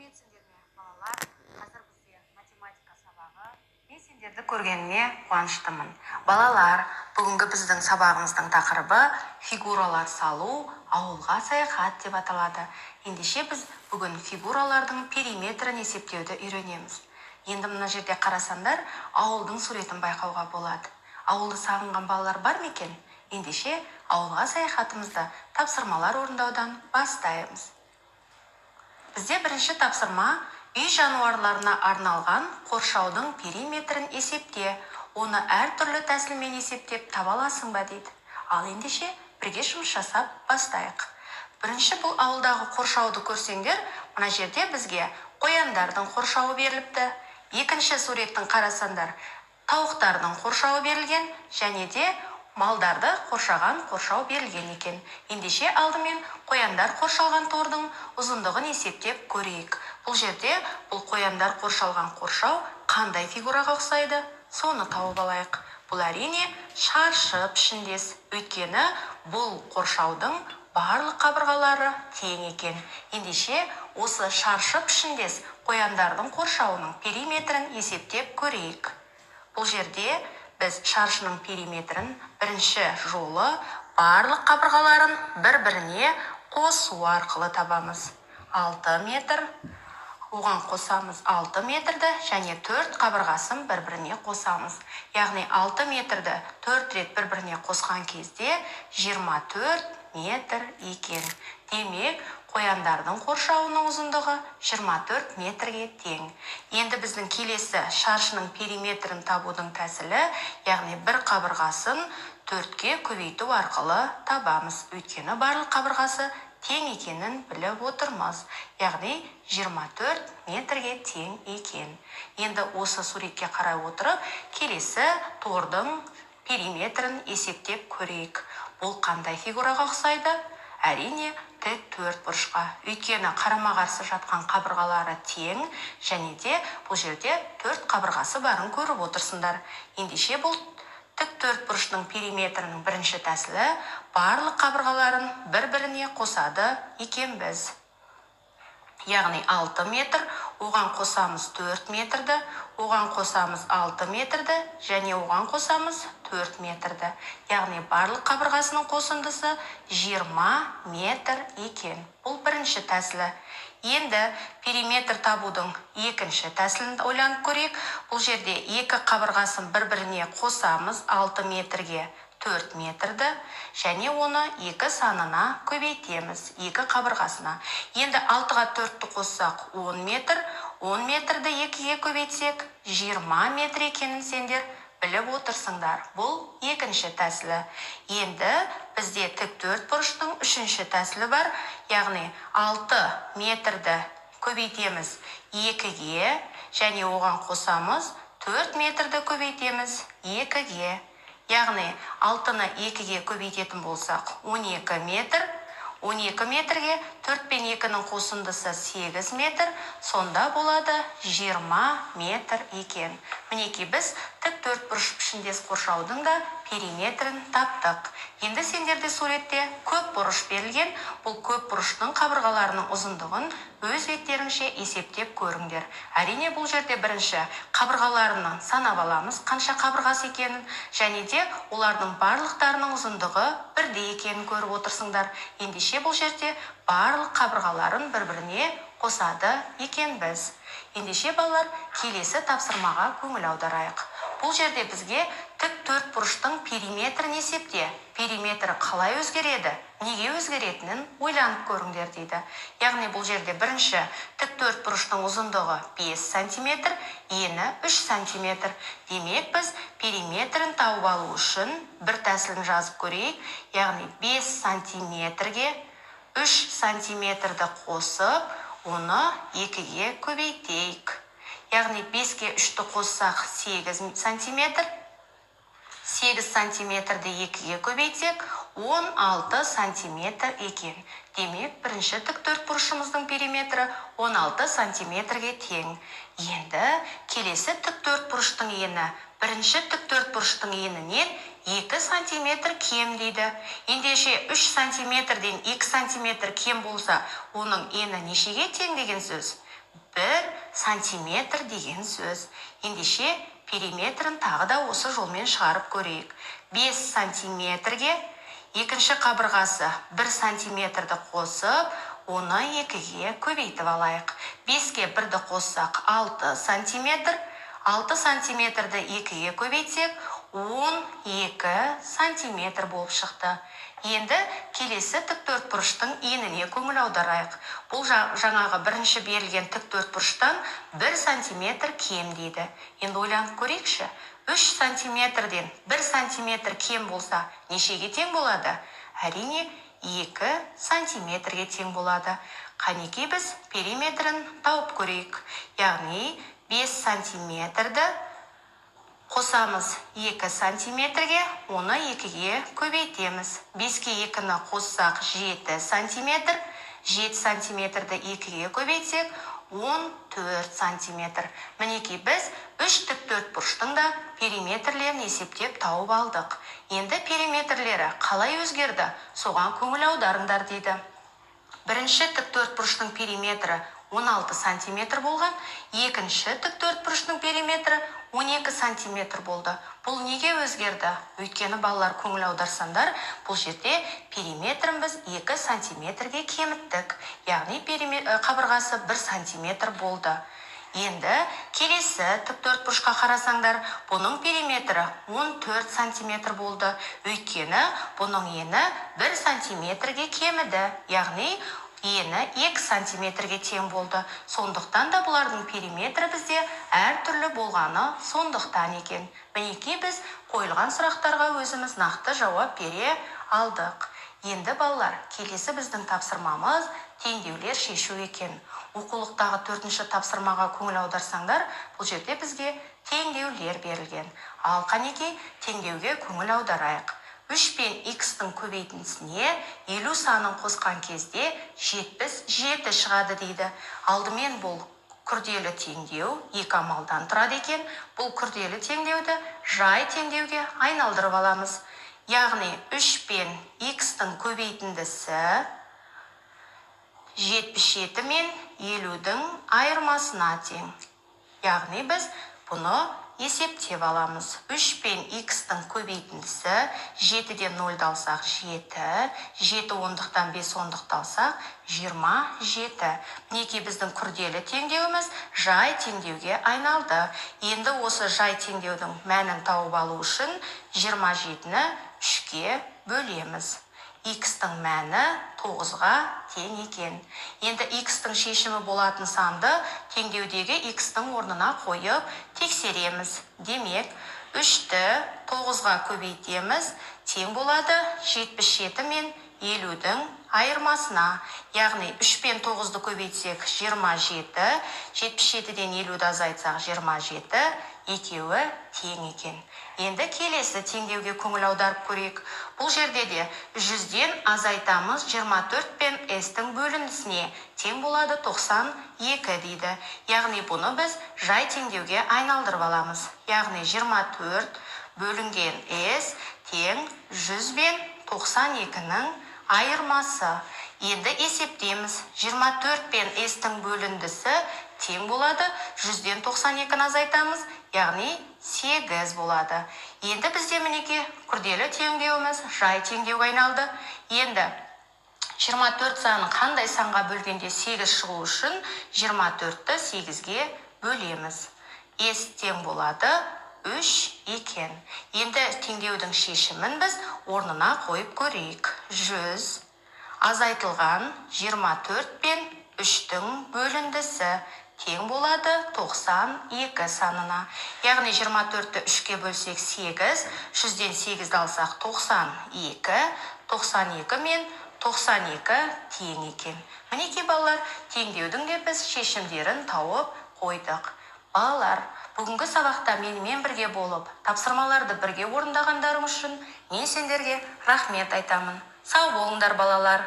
Сәлеметсіңдер ме, балалар? Қазір бізде математика сабағы. Мен сендерді көргеніме қуаныштымын. Балалар, бүгінгі біздің сабағымыздың тақырыбы фигуралар салу, ауылға саяхат деп аталады. Ендеше біз бүгін фигуралардың периметрін есептеуді үйренеміз. Енді мына жерде қарасаңдар, ауылдың суретін байқауға болады. Ауылды сағынған балалар бар ма екен? Ендеше ауылға саяхатымызды тапсырмалар орындаудан бастаймыз. Бізде бірінші тапсырма үй жануарларына арналған қоршаудың периметрін есепте. Оны әртүрлі тәсілмен есептеп таба аласың ба дейді. Ал ендеше бірге жұмыс жасап бастайық. Бірінші бұл ауылдағы қоршауды көрсеңдер, мына жерде бізге қояндардың қоршауы беріліпті. Екінші суреттің қарасаңдар, тауықтардың қоршауы берілген, және де малдарды қоршаған қоршау берілген екен. Ендеше алдымен қояндар қоршалған тордың ұзындығын есептеп көрейік. Бұл жерде бұл қояндар қоршалған қоршау қандай фигураға ұқсайды? Соны тауып алайық. Бұл әрине шаршы пішіндес. Өйткені бұл қоршаудың барлық қабырғалары тең екен. Ендеше осы шаршы пішіндес қояндардың қоршауының периметрін есептеп көрейік. Бұл жерде біз шаршының периметрін бірінші жолы барлық қабырғаларын бір-біріне қосу арқылы табамыз. 6 метр, оған қосамыз 6 метрді және 4 қабырғасын бір-біріне қосамыз. Яғни 6 метрді 4 рет бір-біріне қосқан кезде 24 метр екен. Демек, қояндардың қоршауының ұзындығы 24 метрге тең. Енді біздің келесі шаршының периметрін табудың тәсілі, яғни бір қабырғасын 4-ке көбейту арқылы табамыз. Өйткені барлық қабырғасы тең екенін біліп отырмыз. Яғни 24 метрге тең екен. Енді осы суретке қарай отырып, келесі тордың периметрін есептеп көрейік. Бұл қандай фигураға ұқсайды? Әрине, тік төртбұрышқа. Өйткені қарама-қарсы жатқан қабырғалары тең, және де бұл жерде 4 қабырғасы барын көріп отырсыңдар. Ендеше бұл тік төртбұрыштың периметрінің бірінші тәсілі барлық қабырғаларын бір-біріне қосады екенбіз. Яғни 6 метр, оған қосамыз 4 метрді, оған қосамыз 6 метрді, және оған қосамыз 4 метрді. Яғни барлық қабырғасының қосындысы 20 метр екен. Бұл бірінші тәсілі. Енді периметр табудың екінші тәсілін ойланып көрейік. Бұл жерде екі қабырғасын бір-біріне қосамыз 6 метрге 4 метрді, және оны 2 санына көбейтеміз, 2 қабырғасына. Енді 6-ға 4-ті қоссақ 10 метр, 10 метрді 2-ге көбейтсек 20 метр екенін сендер біліп отырсыңдар. Бұл екінші тәсілі. Енді бізде тік төртбұрыштың үшінші тәсілі бар. Яғни 6 метрді көбейтеміз 2-ге, және оған қосамыз 4 метрді көбейтеміз 2-ге. Яғни 6-ны 2-ге көбейтетін болсақ 12 метр, 12 метрге 4 пен 2-ның қосындысы 8 метр, сонда болады 20 метр екен. Мінеки біз тік төртбұрыш пішіндес қоршаудың да периметрін таптық. Енді сендерде суретте көп бұрыш берілген. Бұл көп бұрыштың қабырғаларының ұзындығын өз беттеріңше есептеп көріңдер. Әрине бұл жерде бірінші қабырғаларынан санап аламыз, қанша қабырғасы екенін, және де олардың барлықтарының ұзындығы бірдей екенін көріп отырсыңдар. Ендеше бұл жерде барлық қабырғаларын бір-біріне қосады екенбіз. Ендеше балалар, келесі тапсырмаға көңіл аударайық. Бұл жерде бізге тік төртбұрыштың периметрін есепте. Периметрі қалай өзгереді? Неге өзгеретінін ойланып көріңдер дейді. Яғни бұл жерде бірінші тік төртбұрыштың ұзындығы 5 сантиметр, ені 3 сантиметр. Демек біз периметрін тауып алу үшін бір тәсілін жазып көрейік. Яғни 5 сантиметрге 3 сантиметрді қосып, оны 2-ге көбейтейік. Яғни 5-ке 3-ті қоссақ 8 сантиметр, 8 сантиметрді 2-ге көбейтсек 16 сантиметр екен. Демек, бірінші тік төртбұрышымыздың периметрі 16 сантиметрге тең. Енді келесі тік төртбұрыштың ені, бірінші тік төртбұрыштың енінен 2 сантиметр кем дейді. Ендеше 3 сантиметрден 2 сантиметр кем болса, оның ені нешеге тең деген сөз? 1 сантиметр деген сөз. Ендеше периметрін тағы да осы жолмен шығарып көрейік. 5 сантиметрге екінші қабырғасы 1 сантиметрді қосып, оны 2-ге көбейтіп алайық. 5-ке 1-ді қоссақ 6 сантиметр, 6 сантиметрді 2-ге көбейтсек, 12 сантиметр болып шықты. Енді келесі тіктөртбұрыштың еніне көңіл аударайық. Бұл жаңағы бірінші берілген тіктөртбұрыштан 1 сантиметр кем дейді. Енді ойланып көрейікші. 3 сантиметрден 1 сантиметр кем болса, нешеге тең болады? Әрине, 2 сантиметрге тең болады. Қанекей біз периметрін тауып көрейік. Яғни 5 сантиметрді қосамыз 2 сантиметрге, оны 2-ге көбейтеміз. 5-ке 2-ні қоссақ 7 сантиметр, 7 сантиметрді 2-ге көбейтсек, 14 сантиметр. Мінекей біз 3 тіктөртбұрыштың да периметрлерін есептеп тауып алдық. Енді периметрлері қалай өзгерді? Соған көңіл аударыңдар дейді. Бірінші тіктөртбұрыштың периметрі 16 сантиметр болған, екінші тіктөртбұрыштың периметрі 12 сантиметр болды. Бұл неге өзгерді? Өйткені балалар көңіл аударсаңдар, бұл жерде периметрін біз 2 сантиметрге кеміттік. Яғни қабырғасы 1 сантиметр болды. Енді келесі тіктөртбұрышқа қарасаңдар, бұның периметрі 14 сантиметр болды. Өйткені бұның ені 1 сантиметрге кеміді. Яғни ені 2 сантиметрге тең болды. Сондықтан да бұлардың периметрі бізде әртүрлі болғаны сондықтан екен. Мінекей біз қойылған сұрақтарға өзіміз нақты жауап бере алдық. Енді балалар, келесі біздің тапсырмамыз теңдеулер шешу екен. Оқулықтағы 4-ші тапсырмаға көңіл аударсаңдар, бұл жерде бізге теңдеулер берілген. Ал қанекей теңдеуге көңіл аударайық. 3 пен x-тің көбейтіндісіне 50 санын қосқан кезде 77 шығады дейді. Алдымен бұл күрделі теңдеу 2 амалдан тұрады екен. Бұл күрделі теңдеуді жай теңдеуге айналдырып аламыз. Яғни 3 пен x-тің көбейтіндісі 77 мен 50-дің айырмасына тең. Яғни біз бұны есептеп аламыз. 3 пен x-тің көбейтіндісі 7-ден 0-ды алсақ 7, 7 ондықтан 5 ондықты алсақ 27. Мінекей біздің күрделі теңдеуіміз жай теңдеуге айналды. Енді осы жай теңдеудің мәнін тауып алу үшін 27-ні 3-ке бөлеміз. X-тің мәні 9-ға тең екен. Енді X-тің шешімі болатын санды теңдеудегі X-тің орнына қойып тексереміз. Демек, 3-ті 9-ға көбейтеміз, тең болады 77 мен 50-дің айырмасына. Яғни 3 пен 9-ды көбейтсек 27, 77-ден 50-ді азайтсақ 27, екеуі тең екен. Енді келесі теңдеуге көңіл аударып көрейік. Бұл жерде де 100-ден азайтамыз 24 пен s-тің бөліндісіне тең болады 92 дейді. Яғни бұны біз жай теңдеуге айналдырып аламыз. Яғни 24 бөлінген s тең 100 бен 92-нің айырмасы. Енді есептейміз. 24 пен s-тің бөліндісі тең болады 100-ден 92-ні азайтамыз. Яғни 8 болады. Енді бізде мінеке күрделі теңдеуіміз жай теңдеуге айналды. Енді 24 санын қандай санға бөлгенде 8 шығу үшін 24-ті 8-ге бөлеміз. S тең болады 3 екен. Енді теңдеудің шешімін біз орнына қойып көрейік. 100 азайтылған 24 пен 3-тің бөліндісі тең болады 92 санына. Яғни 24-ті 3-ке бөлсек 8, 100-ден 8-ді алсақ 92, 92 мен 92 тең екен. Мінекей балалар, теңдеудің де біз шешімдерін тауып қойдық. Балалар, бүгінгі сабақта менімен бірге болып, тапсырмаларды бірге орындағандарың үшін мен сендерге рахмет айтамын. Сау болыңдар балалар.